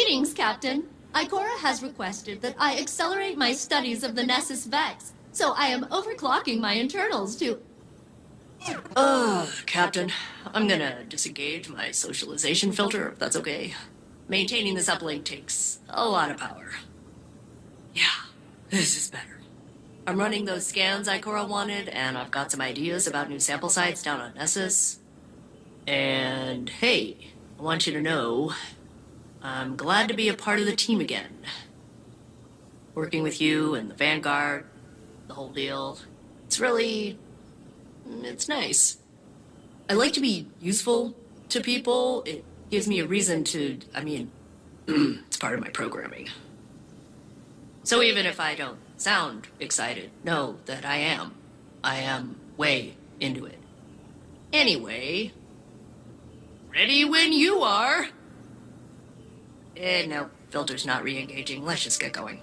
Greetings, Captain. Ikora has requested that I accelerate my studies of the Nessus Vex, so I am overclocking my internals to... Captain, I'm gonna disengage my socialization filter, if that's okay. Maintaining this uplink takes a lot of power. Yeah, this is better. I'm running those scans Ikora wanted, and I've got some ideas about new sample sites down on Nessus. And hey, I want you to know, I'm glad to be a part of the team again. Working with you and the Vanguard, the whole deal, it's nice. I like to be useful to people. It gives me a reason to, it's part of my programming. So even if I don't sound excited, know that I am. I am way into it. Anyway, ready when you are. No, filter's not re-engaging. Let's just get going.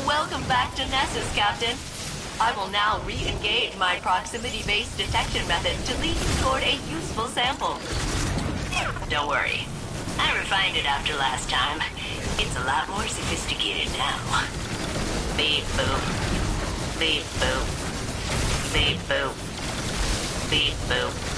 Welcome back to Nessus, Captain. I will now re-engage my proximity-based detection method to lead you toward a useful sample. Don't worry. I refined it after last time. It's a lot more sophisticated now. Beep boop. Beep boop. Beep boop. Beep boop.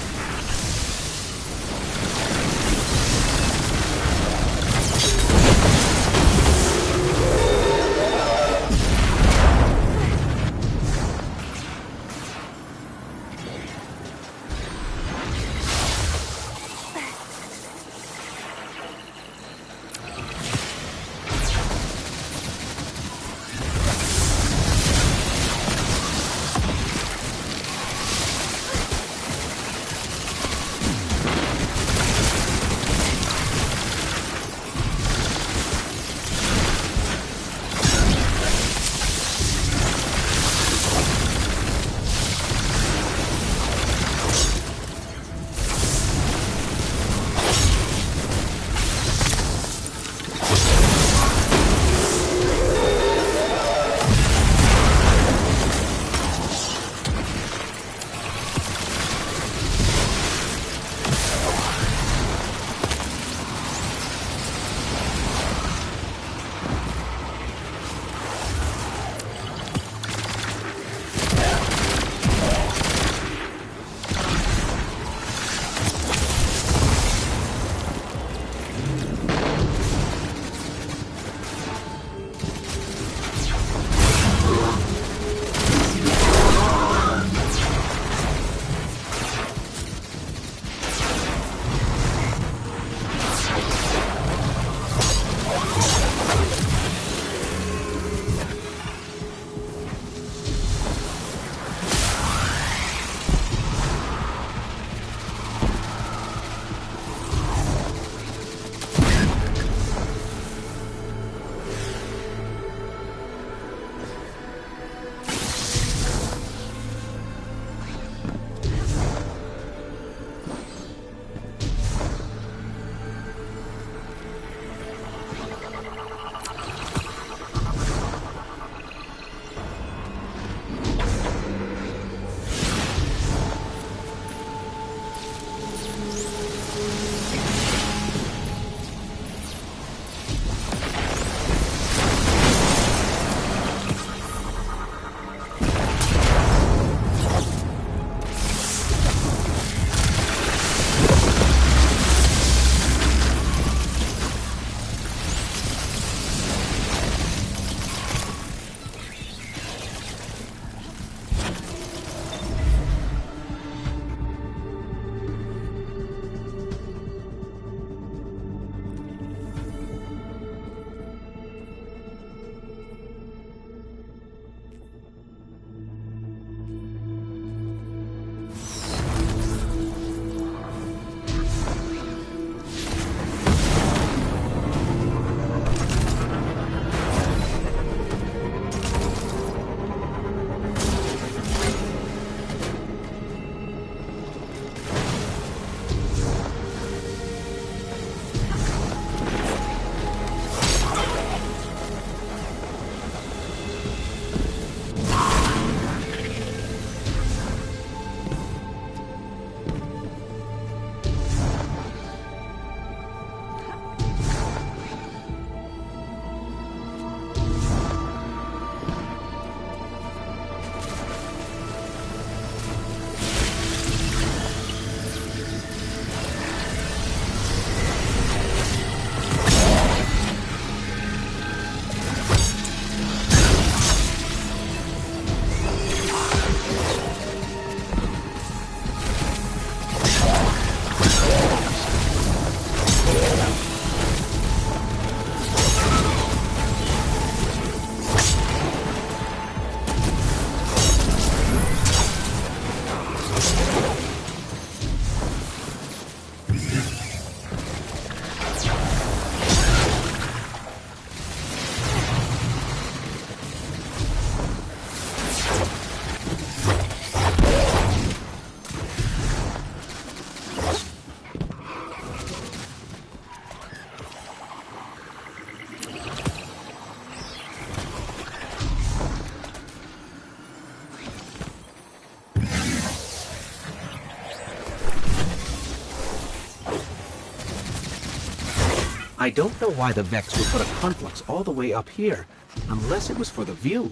I don't know why the Vex would put a conflux all the way up here, unless it was for the view.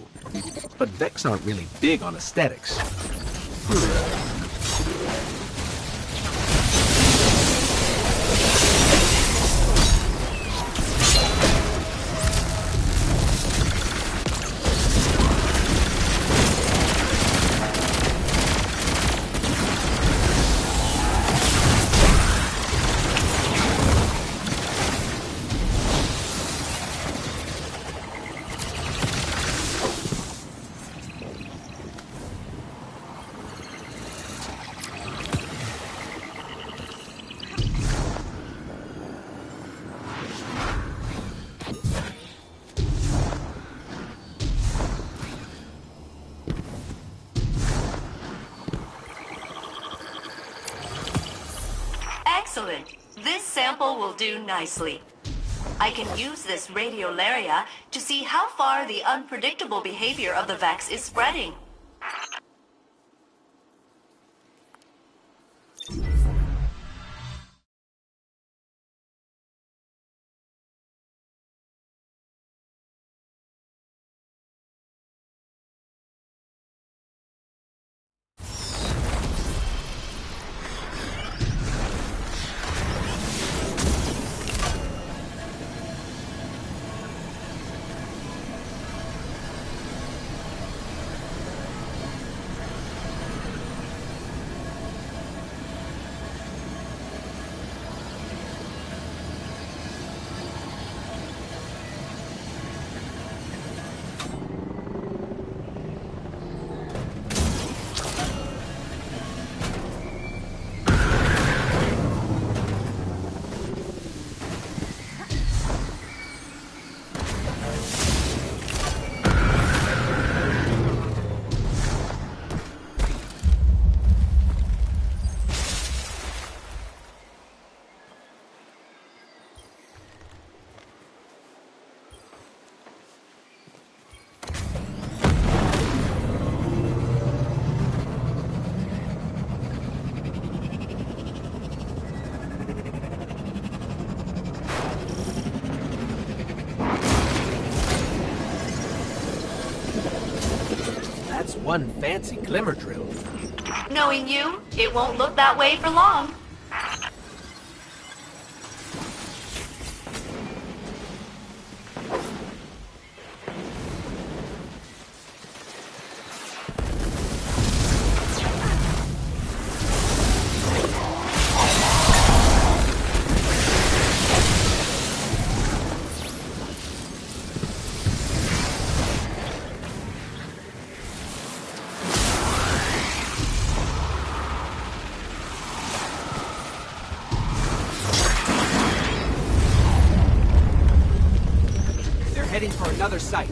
But Vex aren't really big on aesthetics. Excellent. This sample will do nicely. I can use this radiolaria to see how far the unpredictable behavior of the Vex is spreading. One fancy glimmer drill. Knowing you, it won't look that way for long. Heading for another site.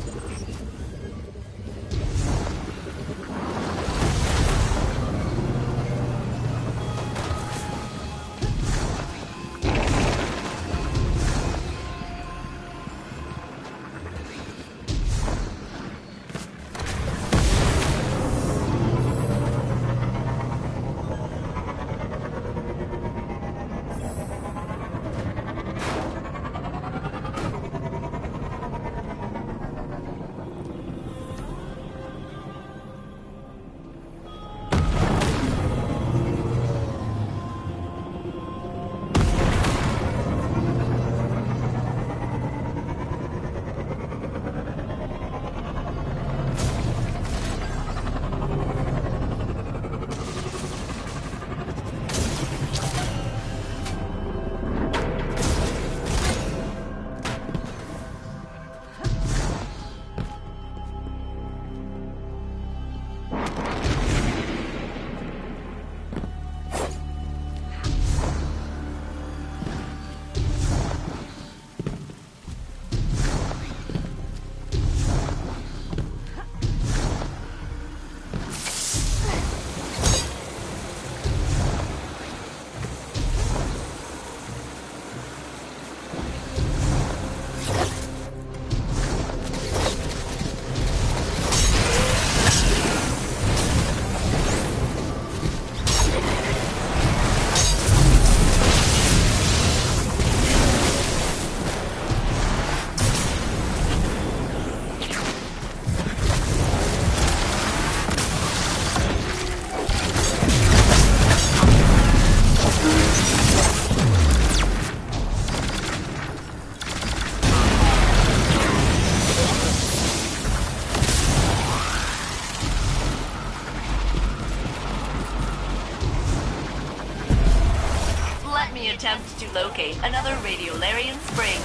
attempt to locate another Radiolarian spring.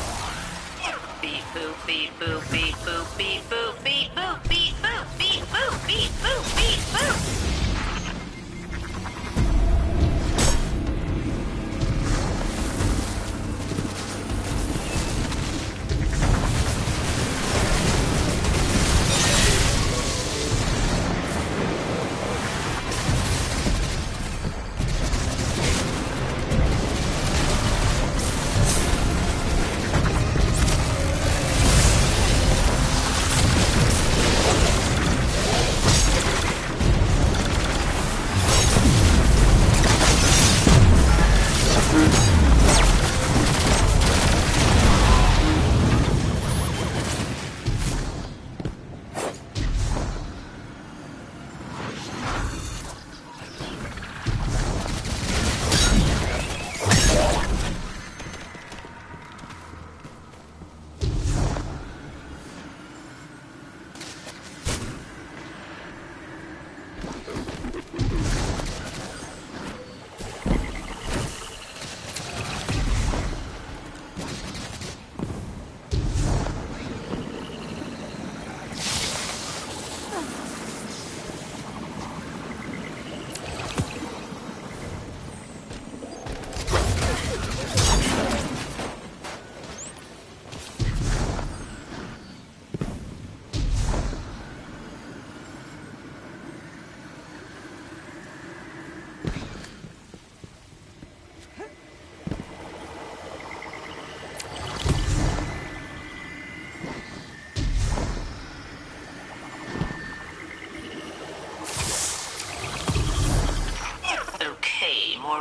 Beep boop, beep boop, beep boop, beep boop, beep boop, beep boop, beep boop, beep boop, beep boop.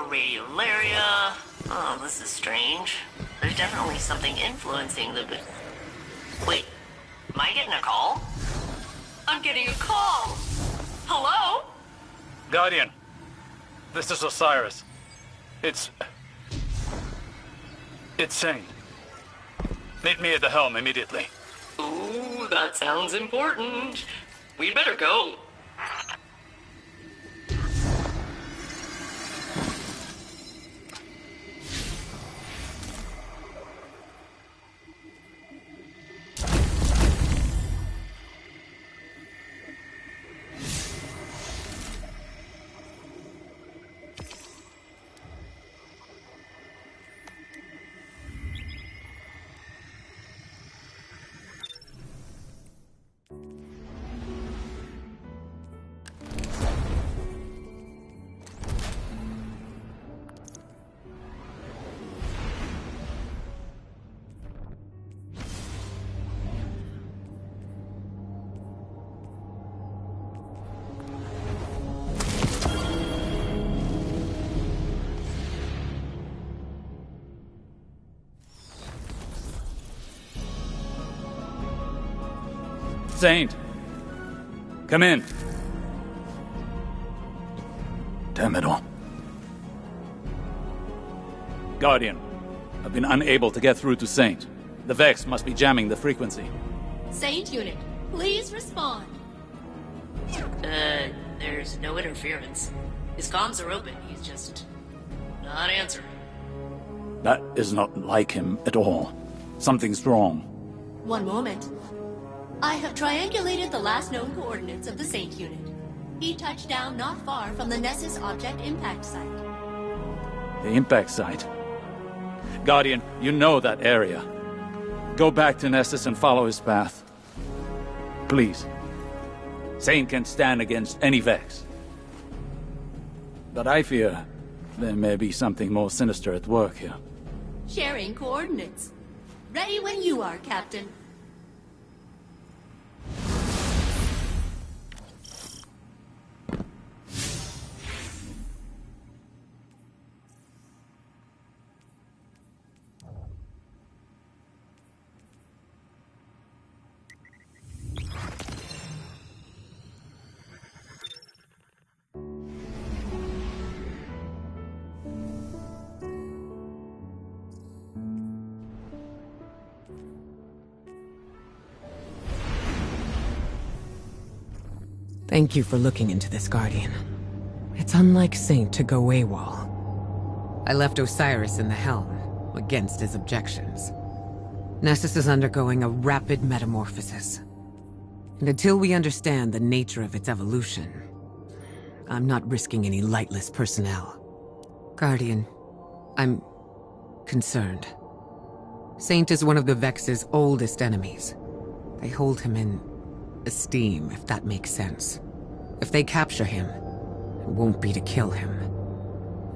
Radiolaria. Oh, this is strange. There's definitely something influencing the... Wait, am I getting a call? I'm getting a call! Hello? Guardian, this is Osiris. It's Saint. Meet me at the helm immediately. Ooh, that sounds important. We'd better go. Saint, come in. Damn it all. Guardian, I've been unable to get through to Saint. The Vex must be jamming the frequency. Saint Unit, please respond. There's no interference. His comms are open, he's just not answering. That is not like him at all. Something's wrong. One moment. I have triangulated the last known coordinates of the Saint Unit. He touched down not far from the Nessus object impact site. The impact site? Guardian, you know that area. Go back to Nessus and follow his path. Please. Saint can stand against any Vex. But I fear there may be something more sinister at work here. Sharing coordinates. Ready when you are, Captain. Thank you for looking into this, Guardian. It's unlike Saint to go AWOL. I left Osiris in the helm, against his objections. Nessus is undergoing a rapid metamorphosis. And until we understand the nature of its evolution, I'm not risking any lightless personnel. Guardian, I'm concerned. Saint is one of the Vex's oldest enemies. They hold him in esteem, if that makes sense. If they capture him, it won't be to kill him.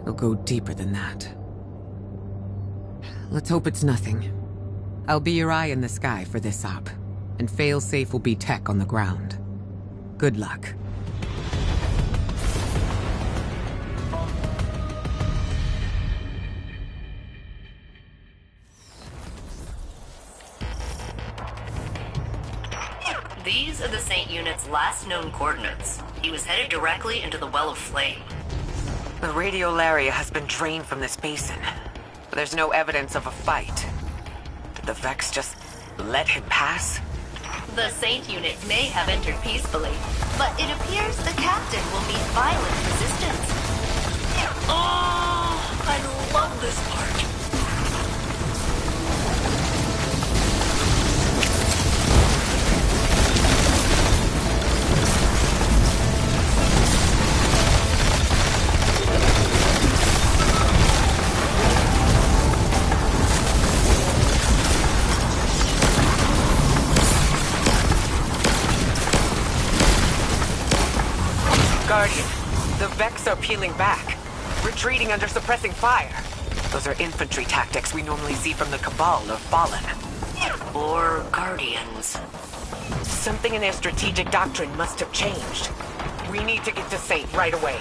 It'll go deeper than that. Let's hope it's nothing. I'll be your eye in the sky for this op, and failsafe will be tech on the ground. Good luck. These are the Saint unit's last known coordinates. He was headed directly into the Well of Flame. The radiolaria has been drained from this basin. But there's no evidence of a fight. Did the Vex just let him pass? The Saint unit may have entered peacefully, but it appears the captain will meet violent resistance. Oh, I love this part. Guardian, the Vex are peeling back, retreating under suppressing fire. Those are infantry tactics we normally see from the Cabal or Fallen. Or Guardians. Something in their strategic doctrine must have changed. We need to get to Saint right away.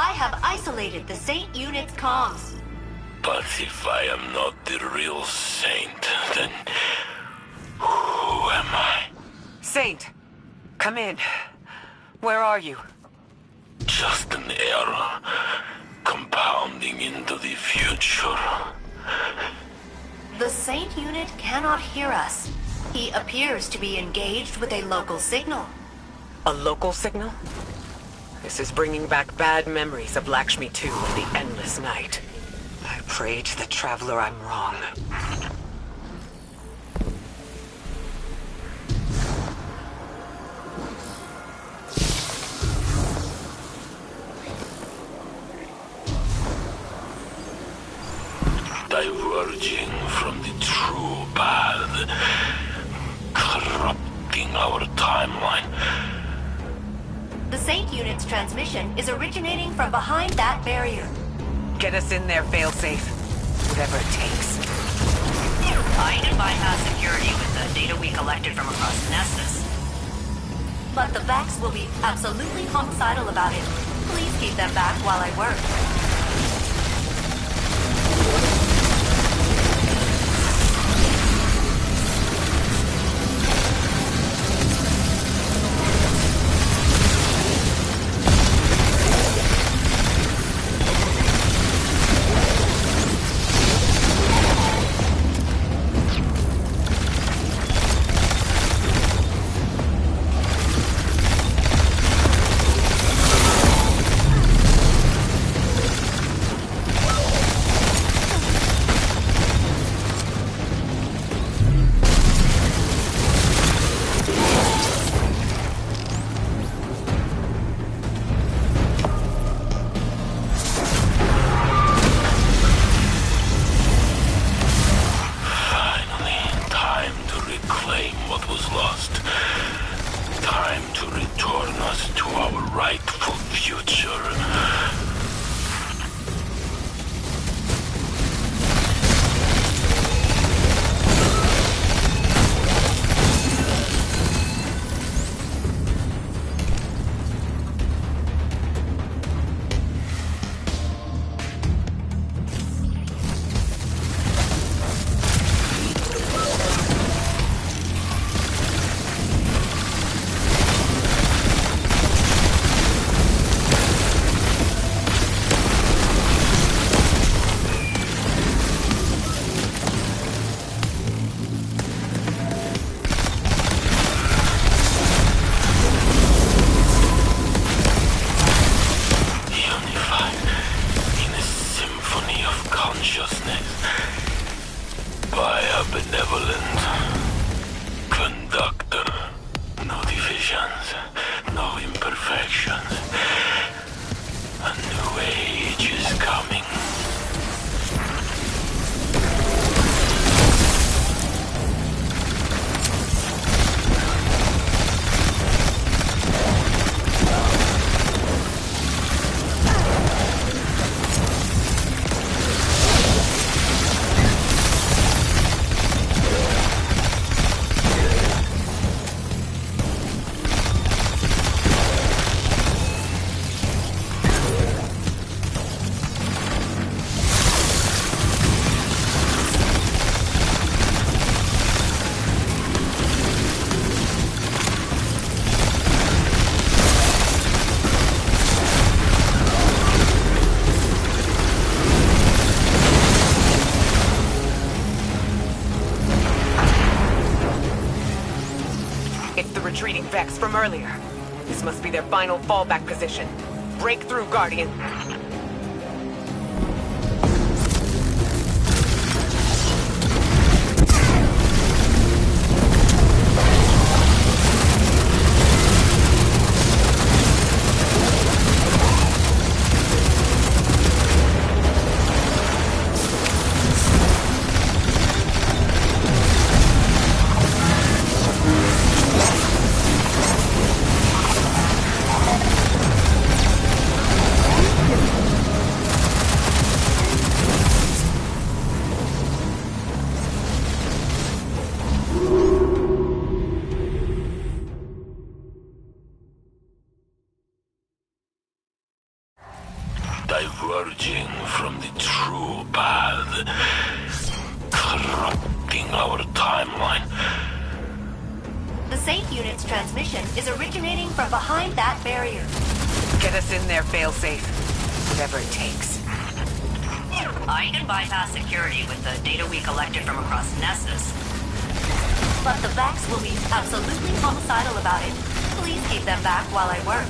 I have isolated the Saint Unit's comms. But if I am not the real Saint, then who am I? Saint, come in. Where are you? Just an error, compounding into the future. The Saint Unit cannot hear us. He appears to be engaged with a local signal. A local signal? This is bringing back bad memories of Lakshmi 2 and the endless night. I pray to the Traveler I'm wrong. Diverging from the true path, corrupting our timeline. The Saint Unit's transmission is originating from behind that barrier. Get us in there, failsafe. Whatever it takes. I can bypass security with the data we collected from across Nessus. But the Vex will be absolutely homicidal about it. Please keep them back while I work. Retreating Vex from earlier. This must be their final fallback position. Break through, Guardian. diverging from the true path, corrupting our timeline. The Saint Unit's transmission is originating from behind that barrier. Get us in there, failsafe. Whatever it takes. I can bypass security with the data we collected from across Nessus. But the Vex will be absolutely homicidal about it. Please keep them back while I work.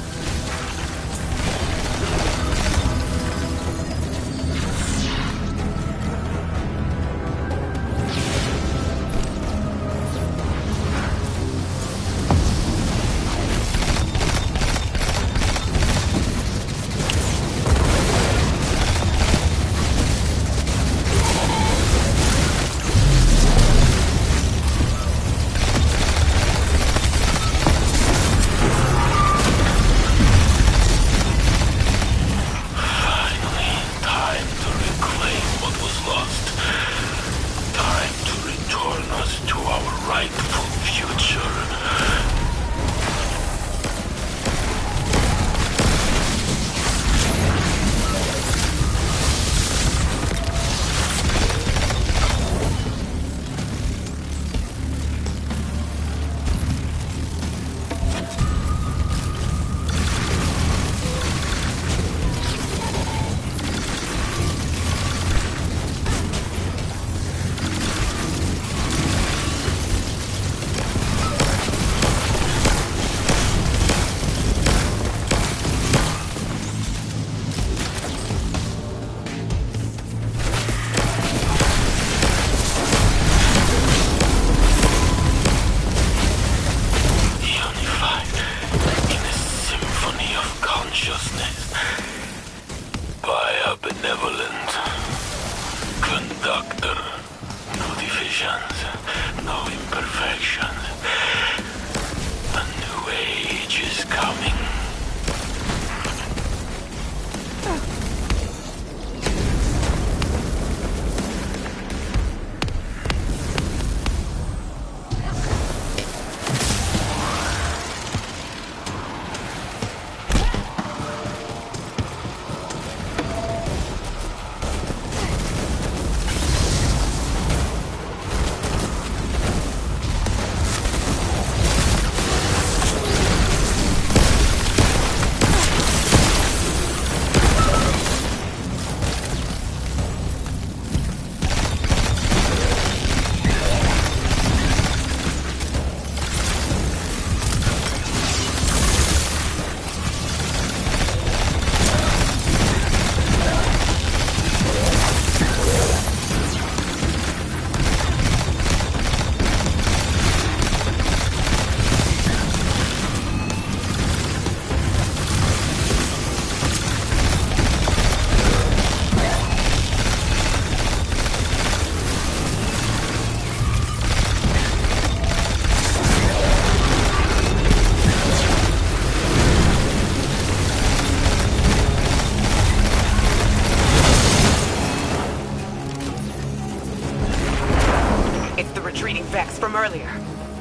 From earlier.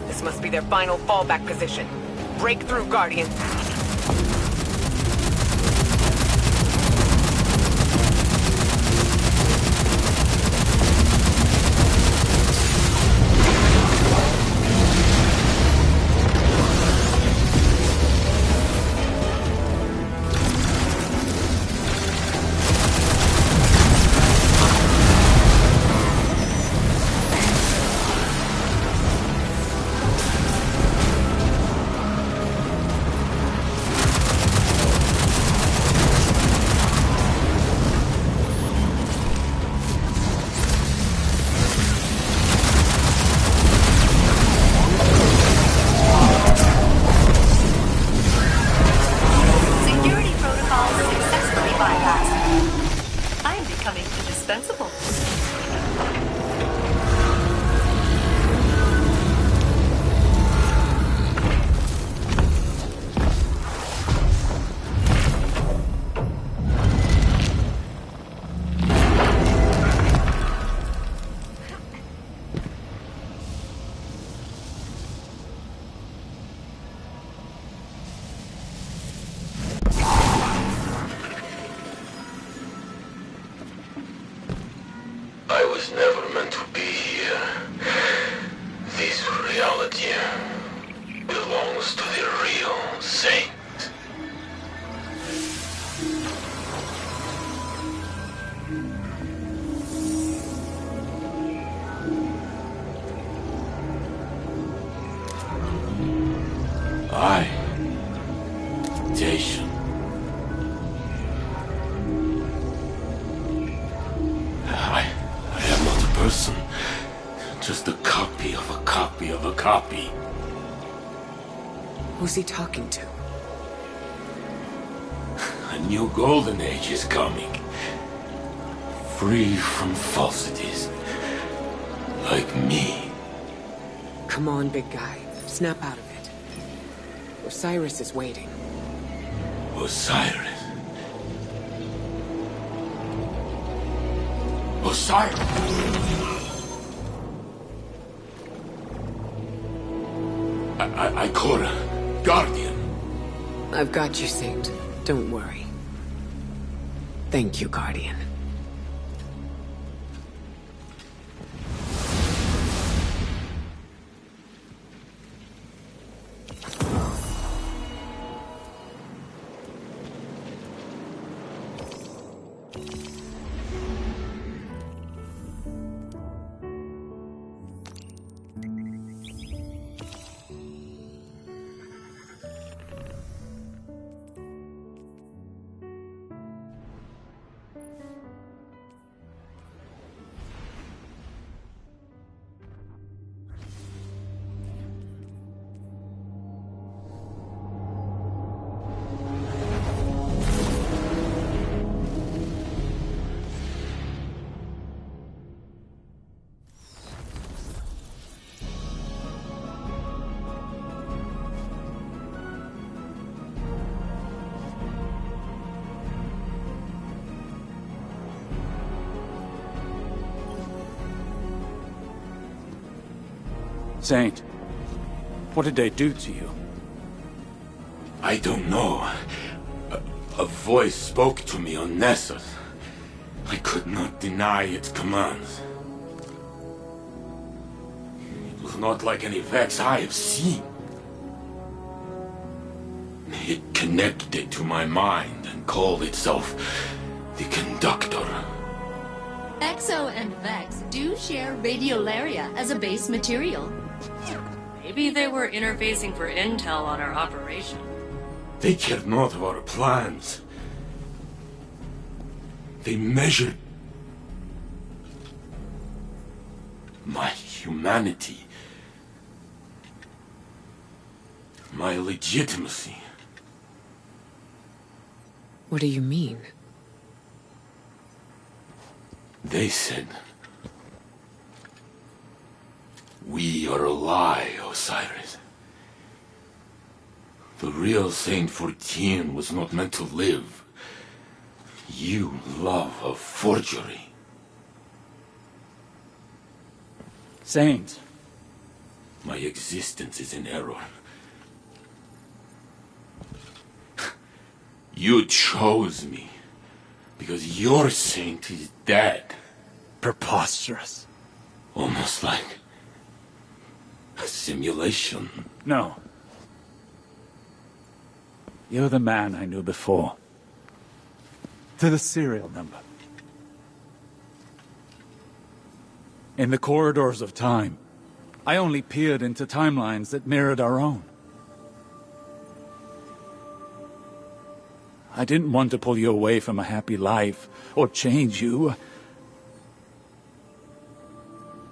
This must be their final fallback position. Break through, Guardian. I was never meant to be here. This reality belongs to the real Saint. Temptation. I am not a person. Just a copy of a copy of a copy. Who's he talking to? A new golden age is coming. Free from falsities. Like me. Come on, big guy. Snap out of it. Osiris is waiting. Osiris. Osiris! Ikora, Guardian. I've got you, Saint. Don't worry. Thank you, Guardian. Saint, what did they do to you? I don't know. A voice spoke to me on Nessus. I could not deny its commands. It was not like any Vex I have seen. It connected to my mind and called itself the Conductor. Exo and Vex do share radiolaria as a base material. Maybe they were interfacing for intel on our operation. They cared not of our plans. They measured my humanity, my legitimacy. What do you mean? They said, "We are a lie, Osiris. The real Saint 14 was not meant to live. You love a forgery." Saint. My existence is in error. You chose me because your saint is dead. Preposterous. Almost like a simulation. No. You're the man I knew before. To the serial number. In the corridors of time, I only peered into timelines that mirrored our own. I didn't want to pull you away from a happy life, or change you.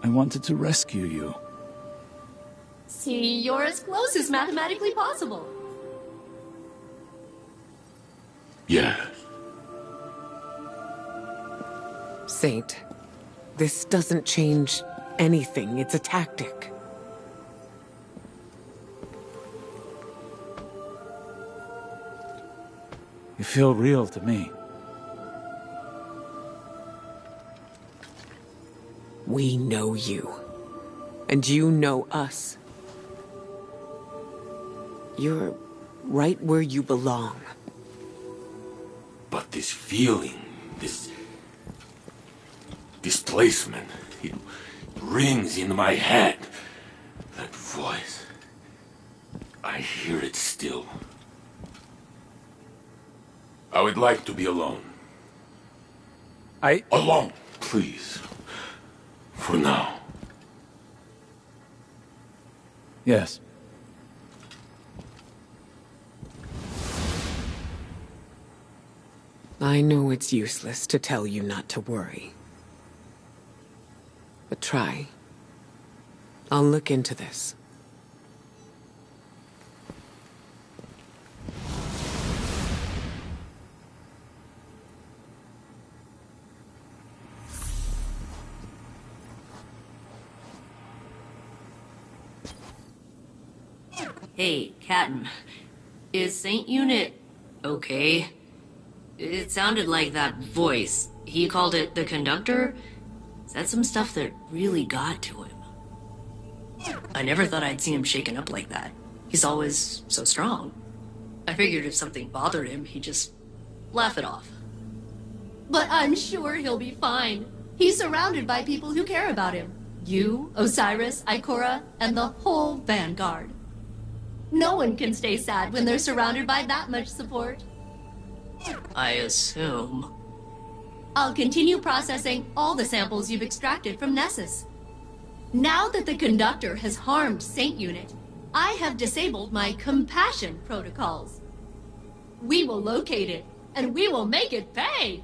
I wanted to rescue you. See, you're as close as mathematically possible. Yes. Saint, this doesn't change anything. It's a tactic. You feel real to me. We know you. And you know us. You're right where you belong. But this feeling, this displacement. It rings in my head. That voice. I hear it still. I would like to be alone. Alone, please. For now. Yes. I know it's useless to tell you not to worry. But try. I'll look into this. Hey, Captain. Is Saint Unit okay? It sounded like that voice. He called it the conductor? Said some stuff that really got to him. I never thought I'd see him shaken up like that. He's always so strong. I figured if something bothered him, he'd just laugh it off. But I'm sure he'll be fine. He's surrounded by people who care about him. You, Osiris, Ikora, and the whole Vanguard. No one can stay sad when they're surrounded by that much support. I assume. I'll continue processing all the samples you've extracted from Nessus. Now that the conductor has harmed Saint Unit, I have disabled my compassion protocols. We will locate it, and we will make it pay!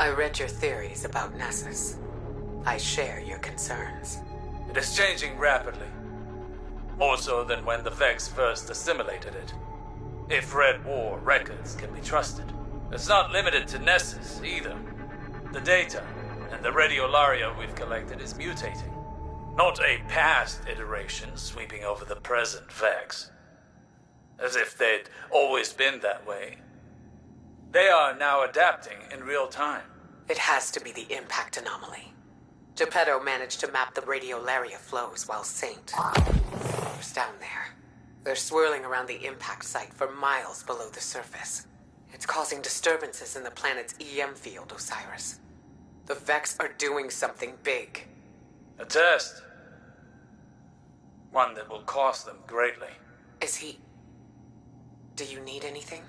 I read your theories about Nessus. I share your concerns. It is changing rapidly. More so than when the Vex first assimilated it. If Red War records can be trusted. It's not limited to Nessus, either. The data and the radiolaria we've collected is mutating. Not a past iteration sweeping over the present Vex. As if they'd always been that way. They are now adapting in real time. It has to be the impact anomaly. Geppetto managed to map the radiolaria flows while Saint was down there. They're swirling around the impact site for miles below the surface. It's causing disturbances in the planet's EM field, Osiris. The Vex are doing something big. A test. One that will cost them greatly. Is he... Do you need anything?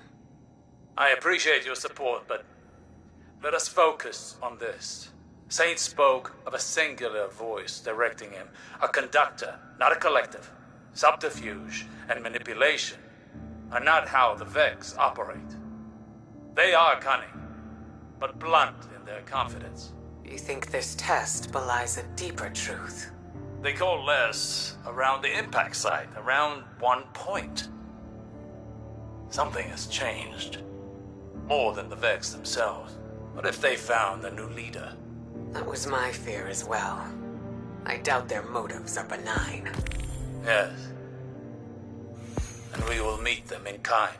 I appreciate your support, but let us focus on this. Saint spoke of a singular voice directing him. A conductor, not a collective. Subterfuge and manipulation are not how the Vex operate. They are cunning, but blunt in their confidence. You think this test belies a deeper truth? They coalesce around the impact site, around one point. Something has changed. More than the Vex themselves. What if they found a new leader? That was my fear as well. I doubt their motives are benign. Yes. And we will meet them in kind.